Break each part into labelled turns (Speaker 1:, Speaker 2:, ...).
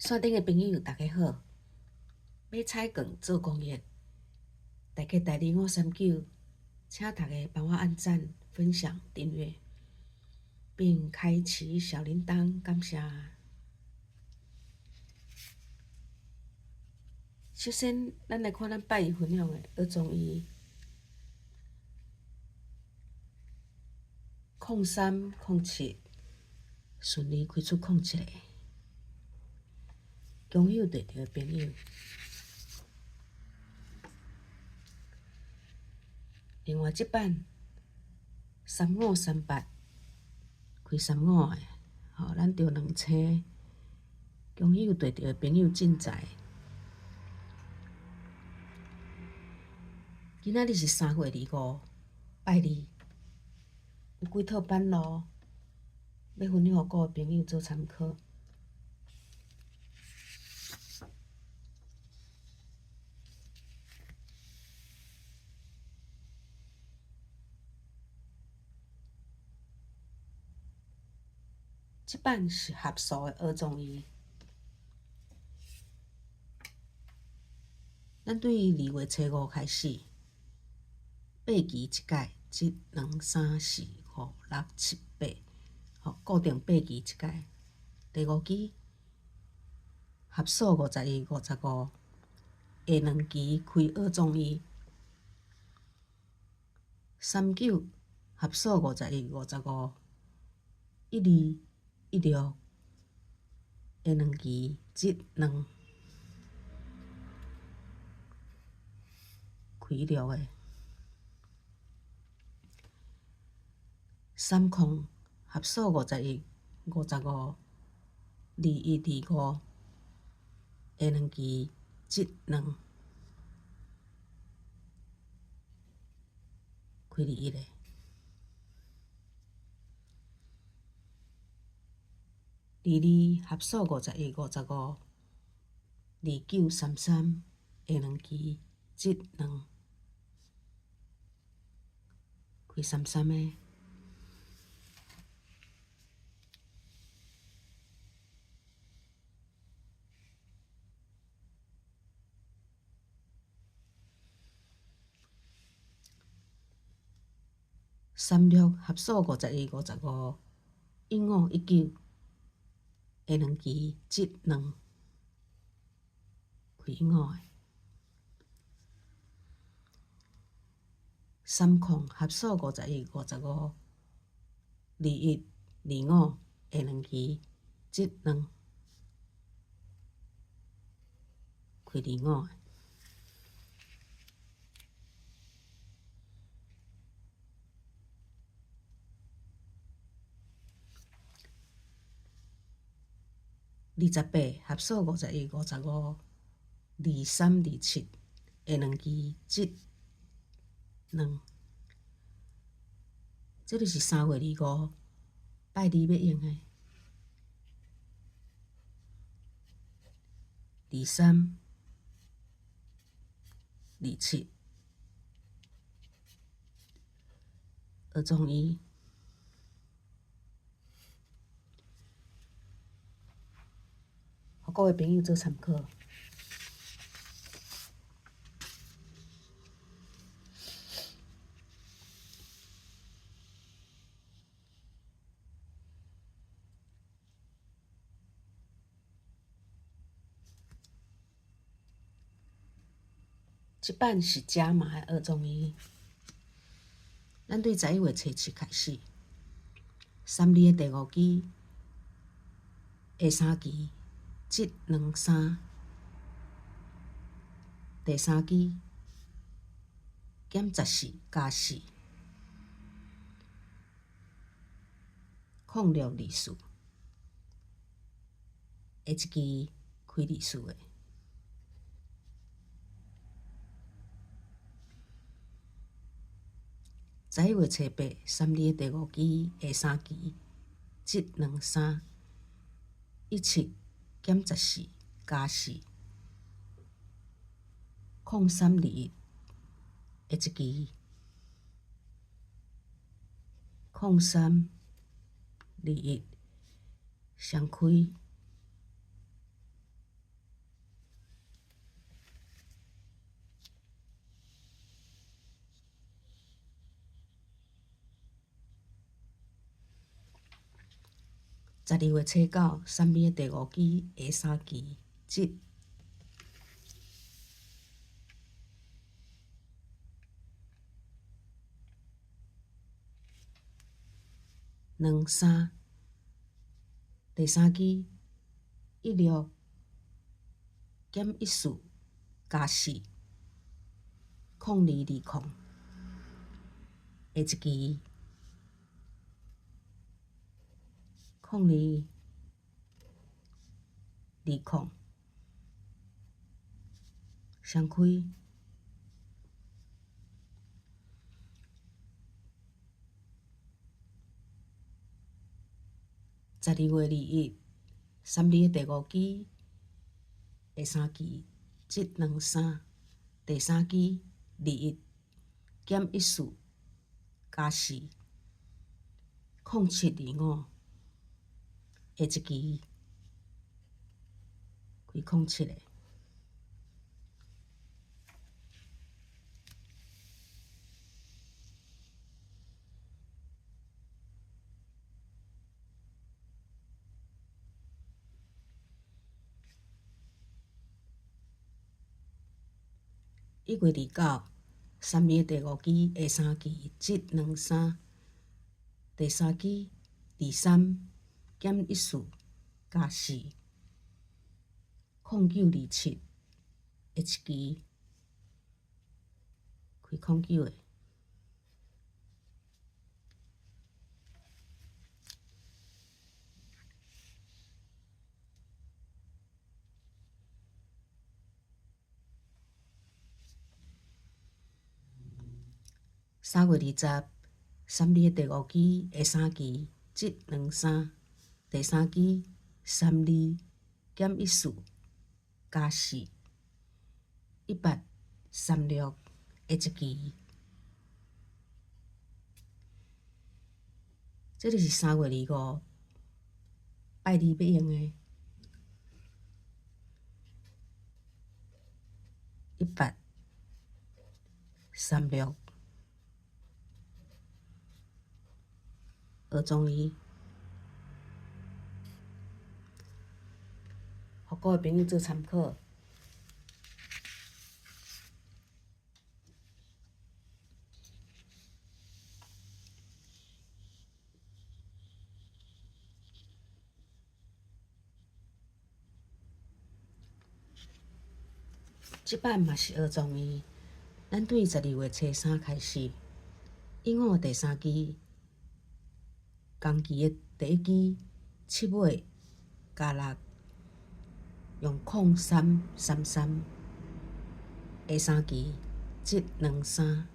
Speaker 1: 线顶的朋友，大家好！要采光做公益，大家台2539，请大家帮我按赞、分享、订阅，并开启小铃铛，感谢。首先，咱来看咱拜一分享的学中医0307，顺利开出07个。恭喜对着的朋友。另外，即版3538开35个，咱着2星。恭喜有对着的朋友进财。今仔日是3月25，拜二，有几套版路要分享予各位朋友做参考。即版是合数的学中医，咱对2月初5开始，8期一届，1、2、3、4、5、6、7、8，固定8期一届。第5期合数51、55，下2期开学中医。39合数51、55，1、2、1、6，下2期1、2开6个。30合数51、55，2、1、2、5，下2期1、2开21个。22合数51、55，2、9、33，下2期1、2开33个。36合数51、55，15、19，下2期1、2开15个。30合数51、55，2、1、2、5，下2期1、2开25个。28合数51、55，2、3、2、7，下2期1、2。这就是3月25，拜二要用的。2、3、2、7，学中医。予各位朋友做参考。即版是加码的学中医，咱对11月初7开始，3里的第5期，下3期1、2、3，第3期减14加4，控6、24，下1期开24个。11月初8，3里的第5期，下3期1、2、3，17减14加4，控3、21，下1期控3、21，双开12月初9，3日第5期下三期節。2、3，第三支16減14加4，02、20。下一支02、20，雙開。12月21，3日第5期下三期節2、3，第三支21減14加4，07、25。下一支開07個。1月29，3日第5期下三期節2、3，第三支23減14加4，09、27。下一支開09個。3月20，3日第5期下三期節2、3，第三支32減14加4，18、36。下一支開。這就是3月25拜二要用的。18、36。學中醫，給各位朋友做參考。這擺嘛是學中醫，咱對12月初3開始，永遠第三期，工期的第一支7月加6，用0333。下三期節2、3，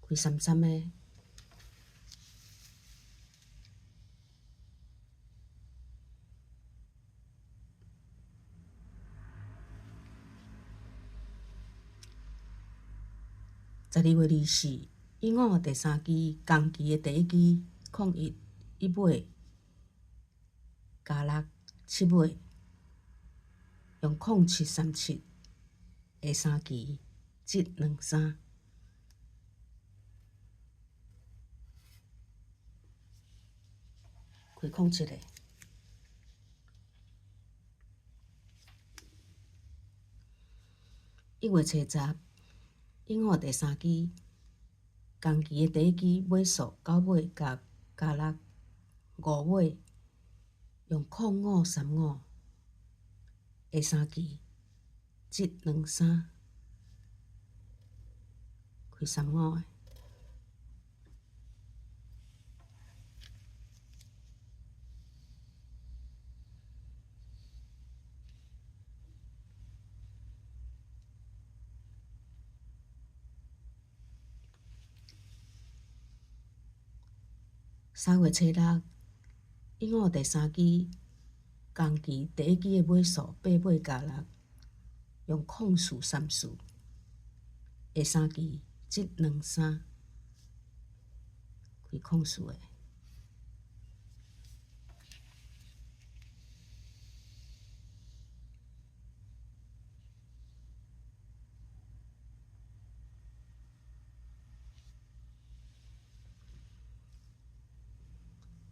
Speaker 1: 開33的。12月24，永遠第三期，工期的第一支01月加6 7月，用0737。下三期節2、3，開07個。1月初10，永遠第三期，工期的第一支尾數9月加6 5月，用0535。下三期節2、3，開35個。3月初6，永遠第三期，工期第一支的尾數8月加6，用0434。下三期節2、3，開04個。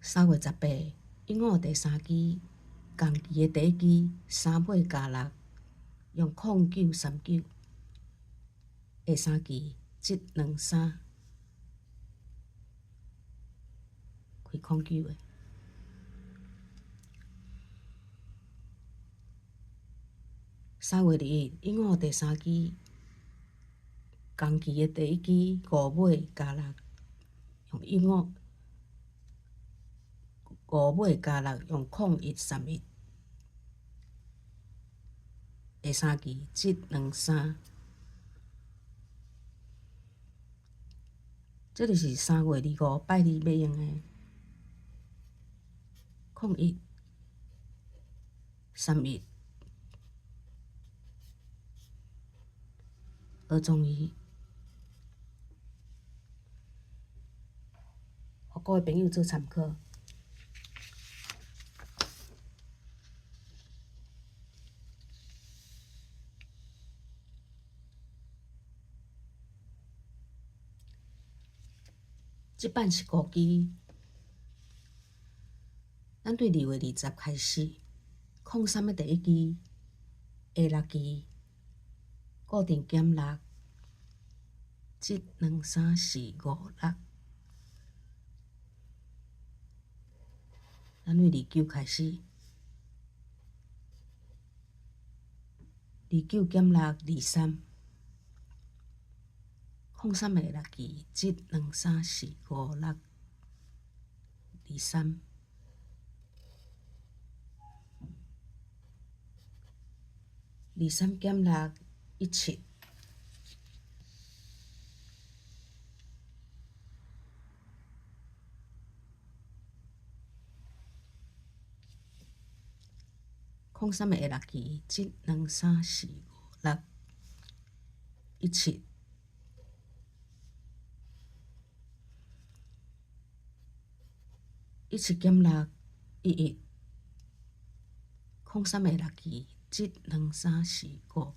Speaker 1: 3月18，英語第3期，共期的第1期，3尾加6，用0939。第3期723，開09的。3月21，英語第3期，共期的第1期5尾加6，用英語5尾加6，用0131。第3期723，這就是3月25拜二要用的0131。學中醫，給各位朋友做參考。這版是5期，咱對2月20開始，03的第1期下6期，固定減6，1、2、3、4、5、6。咱對29開始，29減6、23。03的6期，1、2、3、4、5、6、23。23減6、17。03的6期，1、2、3、4、5、6、17。17減6、11。03的6期，1、2、3、4、5、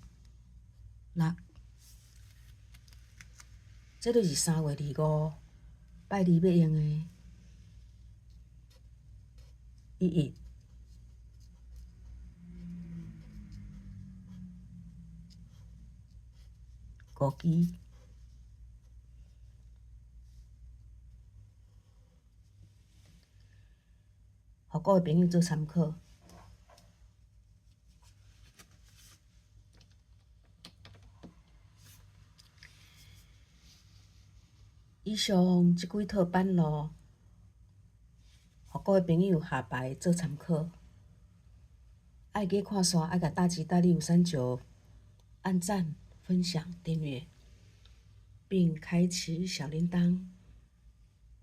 Speaker 1: 6。這就是3月25拜二要用的11。5期，給各位朋友做參考。以上這幾套版路，給各位朋友下擺做參考。愛加看線，愛甲大吉大利有三九，按讚、分享、訂閱，並開啟小鈴鐺。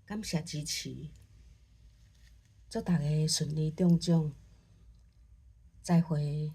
Speaker 1: 感謝支持，祝大家順利中獎，再會。